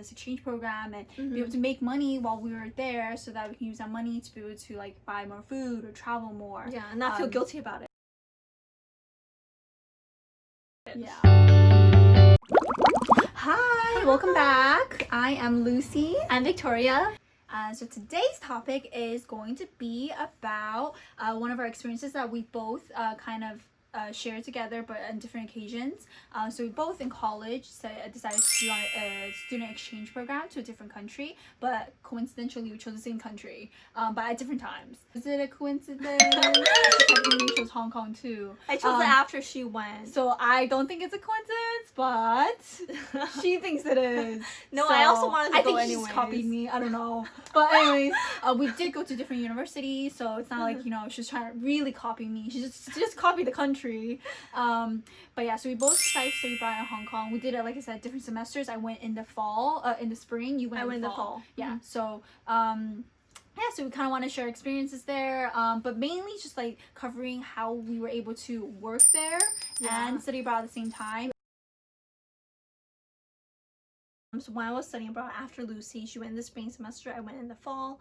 this exchange program and be able to make money while we were there, so that we can use that money to be able to like buy more food or travel more. Yeah, and not feel guilty about it. Yeah. Hi, welcome back. I am Lucy. I'm Victoria. So today's topic is going to be about one of our experiences that we both kind of shared together, but on different occasions. So we both in college decided to do a student exchange program to a different country, but coincidentally we chose the same country, but at different times. Is it a coincidence? Technically we chose Hong Kong too. I chose it after she went. So I don't think it's a coincidence, but she thinks it is. No, so I also wanted to go I think anyways. she copied me. I don't know. But anyways, we did go to different universities, so it's not like, you know, she's trying to really copy me. She just copied the country. But yeah, so we both decided to study abroad in Hong Kong. We did it, like I said, different semesters. I went in the fall, in the spring. You went I went in in the fall. Yeah. So yeah, so we kind of want to share experiences there, but mainly just like covering how we were able to work there and study abroad at the same time. So when I was studying abroad after Lucy, she went in the spring semester, I went in the fall.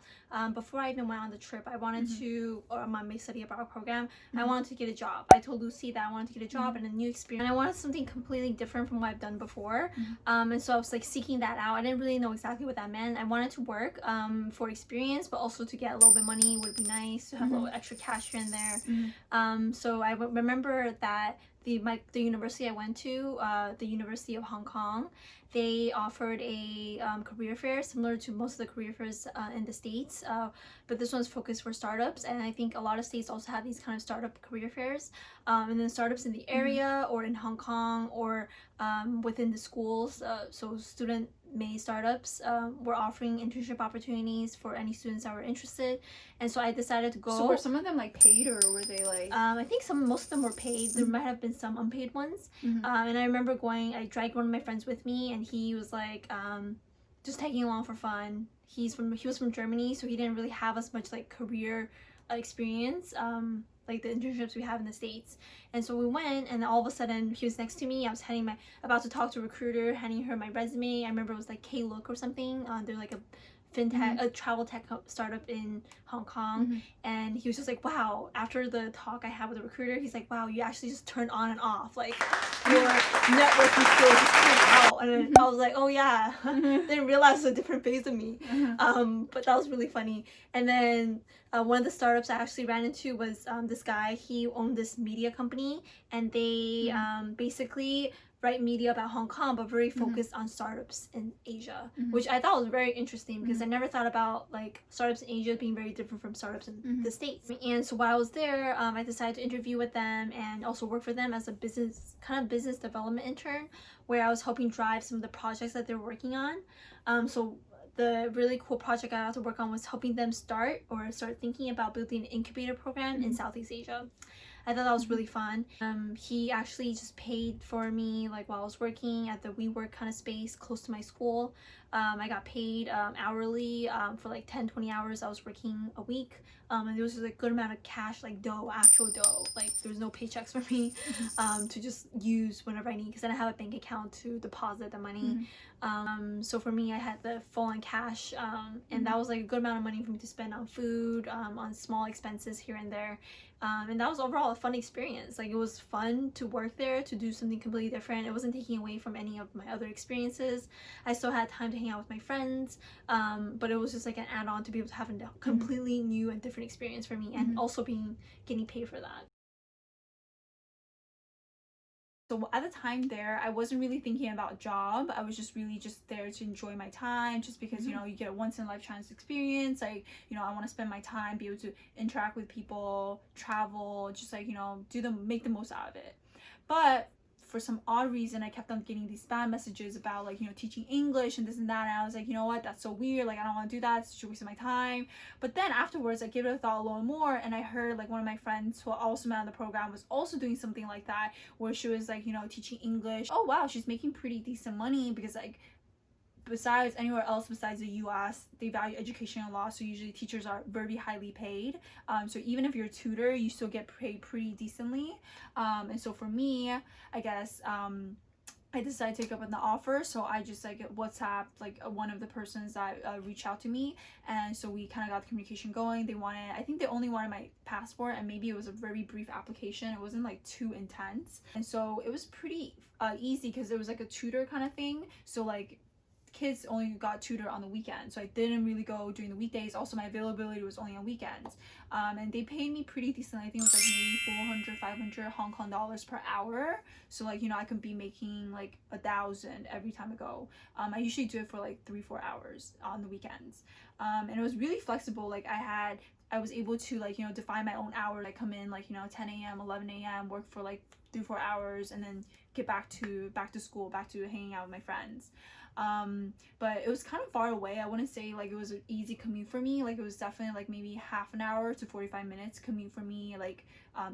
Before I even went on the trip, I wanted to, or my study abroad program, I wanted to get a job. I told Lucy that I wanted to get a job and a new experience, and I wanted something completely different from what I've done before. And so I was like seeking that out. I didn't really know exactly what that meant. I wanted to work for experience, but also to get a little bit of money would be nice, to have a little extra cash here and there. So I remember that the university I went to, the University of Hong Kong, they offered a career fair similar to most of the career fairs in the States, but this one's focused for startups, and I think a lot of states also have these kind of startup career fairs, and then startups in the area or in Hong Kong or within the schools, so student-made startups were offering internship opportunities for any students that were interested, and so I decided to go. So were some of them like paid, or were they like? I think most of them were paid. There might have been some unpaid ones. And I remember going. I dragged one of my friends with me, and he was like, just tagging along for fun. He was from Germany, so he didn't really have as much like career experience. Like the internships we have in the States. And so we went, and all of a sudden he was next to me. I was about to talk to a recruiter, handing her my resume. I remember it was like K-Look or something. They're like a fintech, a travel tech startup in Hong Kong. And he was just like, wow, after the talk I had with the recruiter, he's like, wow, you actually just turned on and off, like your networking skills just came out. And then I was like, oh yeah, didn't realize it was a different phase of me. But that was really funny. And then one of the startups I actually ran into was this guy. He owned this media company, and they basically write media about Hong Kong, but very focused on startups in Asia, which I thought was very interesting because I never thought about like startups in Asia being very different from startups in the States. And so while I was there, I decided to interview with them and also work for them as a business development intern, where I was helping drive some of the projects that they're working on. So the really cool project I got to work on was helping them start thinking about building an incubator program in Southeast Asia. I thought that was really fun. He actually just paid for me like while I was working at the WeWork kind of space close to my school. I got paid hourly for like 10-20 hours I was working a week, and there was just a good amount of cash, like actual dough. Like there was no paychecks for me to just use whenever I need, because I didn't have a bank account to deposit the money. So for me, I had the full-on cash, and that was like a good amount of money for me to spend on food, on small expenses here and there. And that was overall a fun experience. Like it was fun to work there, to do something completely different. It wasn't taking away from any of my other experiences. I still had time to hang out with my friends, but it was just like an add-on to be able to have a completely new and different experience for me, and also getting paid for that. So at the time there, I wasn't really thinking about job. I was just really just there to enjoy my time, just because, you know, you get a once in a lifetime experience. Like, you know, I want to spend my time, be able to interact with people, travel, just like, you know, make the most out of it. But for some odd reason, I kept on getting these spam messages about like, you know, teaching English and this and that, and I was like, you know what, that's so weird, like I don't want to do that, it's just a waste of my time. But then afterwards I gave it a thought a little more, and I heard like one of my friends who also met on the program was also doing something like that, where she was like, you know, teaching English. Oh wow, she's making pretty decent money, because like besides anywhere else besides the US, they value education a lot, so usually teachers are very highly paid. So even if you're a tutor, you still get paid pretty decently. And so for me, I guess I decided to take up on the offer, so I just like WhatsApp like one of the persons that reached out to me, and so we kind of got the communication going. I think they only wanted my passport, and maybe it was a very brief application. It wasn't like too intense, and so it was pretty easy because it was like a tutor kind of thing. So like kids only got tutor on the weekend, so I didn't really go during the weekdays. Also, my availability was only on weekends, and they paid me pretty decent. I think it was like maybe 400 500 Hong Kong dollars per hour, so like, you know, I could be making like 1,000 every time I go. I usually do it for like 3-4 hours on the weekends, and it was really flexible. Like I was able to like, you know, define my own hour. Like come in like, you know, 10 a.m 11 a.m, work for like 3-4 hours, and then get back to school, back to hanging out with my friends. But it was kind of far away. I wouldn't say like it was an easy commute for me. Like it was definitely like maybe half an hour to 45 minutes commute for me, like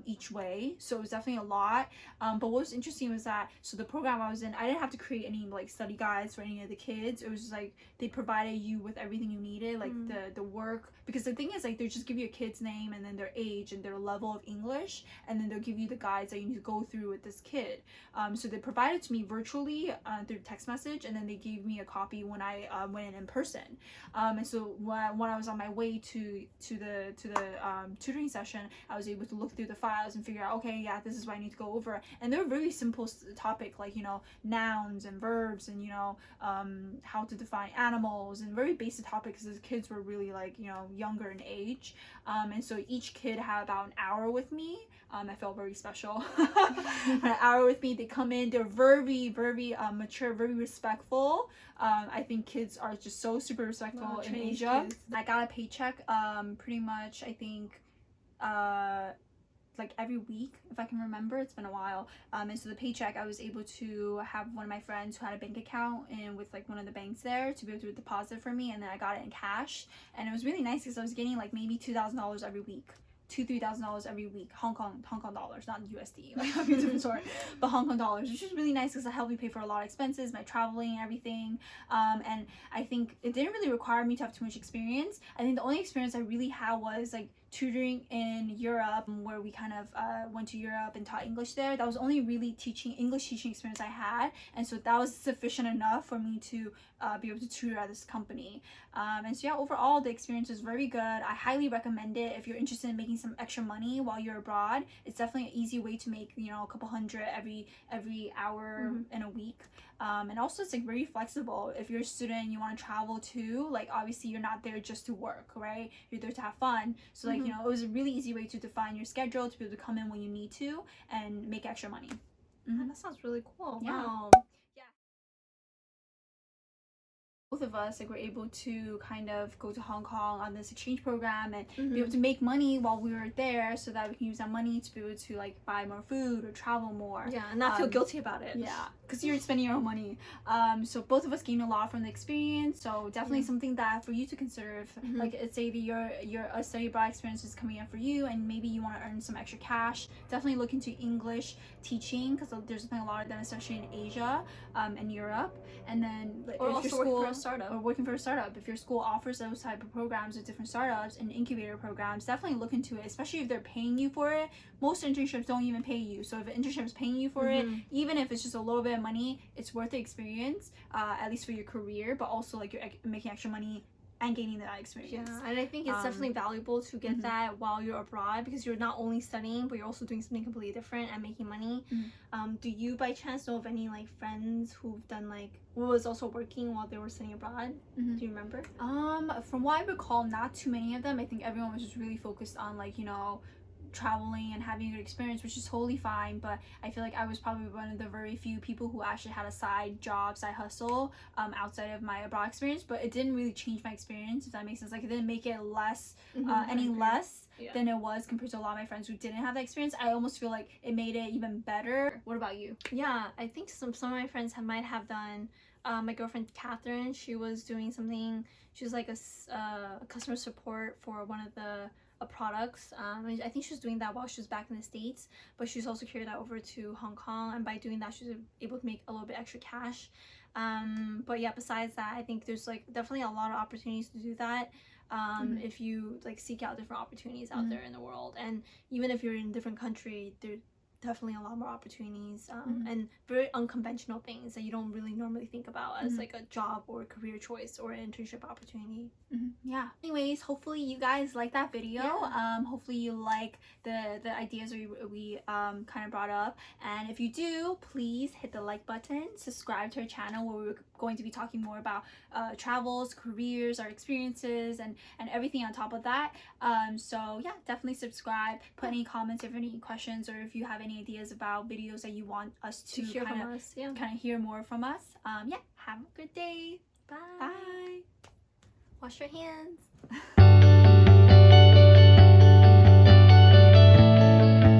each way, so it was definitely a lot. But what was interesting was that, so the program I was in, I didn't have to create any like study guides for any of the kids. It was just like they provided you with everything you needed, like the work, because the thing is like they just give you a kid's name and then their age and their level of English, and then they'll give you the guides that you need to go through with this kid. So they provided to me virtually through text message, and then they gave me a copy when I went in person. And so when I was on my way to the tutoring session, I was able to look through the files and figure out, okay, yeah, this is what I need to go over. And they're very simple topic, like, you know, nouns and verbs, and, you know, how to define animals, and very basic topics, because the kids were really like, you know, younger in age. And so each kid had about an hour with me. I felt very special. An hour with me. They come in, they're very mature, very respectful. I think kids are just so super respectful in Asia. Kids. I got a paycheck pretty much, I think like every week, if I can remember. It's been a while. And so the paycheck, I was able to have one of my friends who had a bank account and with like one of the banks there to be able to deposit for me, and then I got it in cash. And it was really nice because I was getting like maybe $2,000 every week. $2,000-3,000 every week, Hong Kong dollars, not USD, like a different sort, but Hong Kong dollars, which is really nice because it helped me pay for a lot of expenses, my traveling and everything. And I think it didn't really require me to have too much experience. I think the only experience I really had was like tutoring in Europe, where we kind of went to Europe and taught English there. That was only really English teaching experience I had, and so that was sufficient enough for me to be able to tutor at this company. And so yeah, overall the experience was very good. I highly recommend it if you're interested in making some extra money while you're abroad. It's definitely an easy way to make, you know, a couple hundred every hour in a week. And also it's like very flexible. If you're a student and you want to travel too, like obviously you're not there just to work, right? You're there to have fun. So like, you know, it was a really easy way to define your schedule, to be able to come in when you need to and make extra money. That sounds really cool. Yeah. Wow. Both of us like were able to kind of go to Hong Kong on this exchange program and be able to make money while we were there, so that we can use that money to be able to like buy more food or travel more. Yeah, and not feel guilty about it. Yeah, because you're spending your own money. So both of us gained a lot from the experience. So definitely something that for you to consider. If, like say that your a study abroad experience is coming up for you, and maybe you want to earn some extra cash. Definitely look into English teaching, because there's been a lot of them, especially in Asia and Europe. And then or if also your school, working for a startup. Or working for a startup. If your school offers those type of programs with different startups and incubator programs, definitely look into it, especially if they're paying you for it. Most internships don't even pay you. So if an internship is paying you for it, even if it's just a little bit of money, it's worth the experience, at least for your career, but also like you're making extra money and gaining that experience. Yeah, and I think it's definitely valuable to get that while you're abroad, because you're not only studying, but you're also doing something completely different and making money. Do you by chance know of any like friends who've done like, who was also working while they were studying abroad? Do you remember? From what I recall, not too many of them. I think everyone was just really focused on like, you know, traveling and having a good experience, which is totally fine. But I feel like I was probably one of the very few people who actually had a side job, side hustle outside of my abroad experience. But it didn't really change my experience, if that makes sense. Like it didn't make it less any less than it was compared to a lot of my friends who didn't have that experience. I almost feel like it made it even better. What about you? Yeah, I think some of my friends might have done. My girlfriend Catherine, she was doing something. She was like a customer support for one of the products. I think she was doing that while she was back in the States, but she's also carried that over to Hong Kong, and by doing that she was able to make a little bit extra cash. But yeah, besides that, I think there's like definitely a lot of opportunities to do that. If you like seek out different opportunities out there in the world, and even if you're in a different country, definitely a lot more opportunities and very unconventional things that you don't really normally think about as like a job or a career choice or an internship opportunity. Yeah. Anyways, hopefully you guys like that video. Hopefully you like the ideas we kind of brought up, and if you do, please hit the like button, subscribe to our channel where we're going to be talking more about travels, careers, our experiences, and everything on top of that. So yeah, definitely subscribe. Put any comments if any questions, or if you have any ideas about videos that you want us to hear from us. kind of hear more from us. Yeah, have a good day. Bye. Bye. Wash your hands.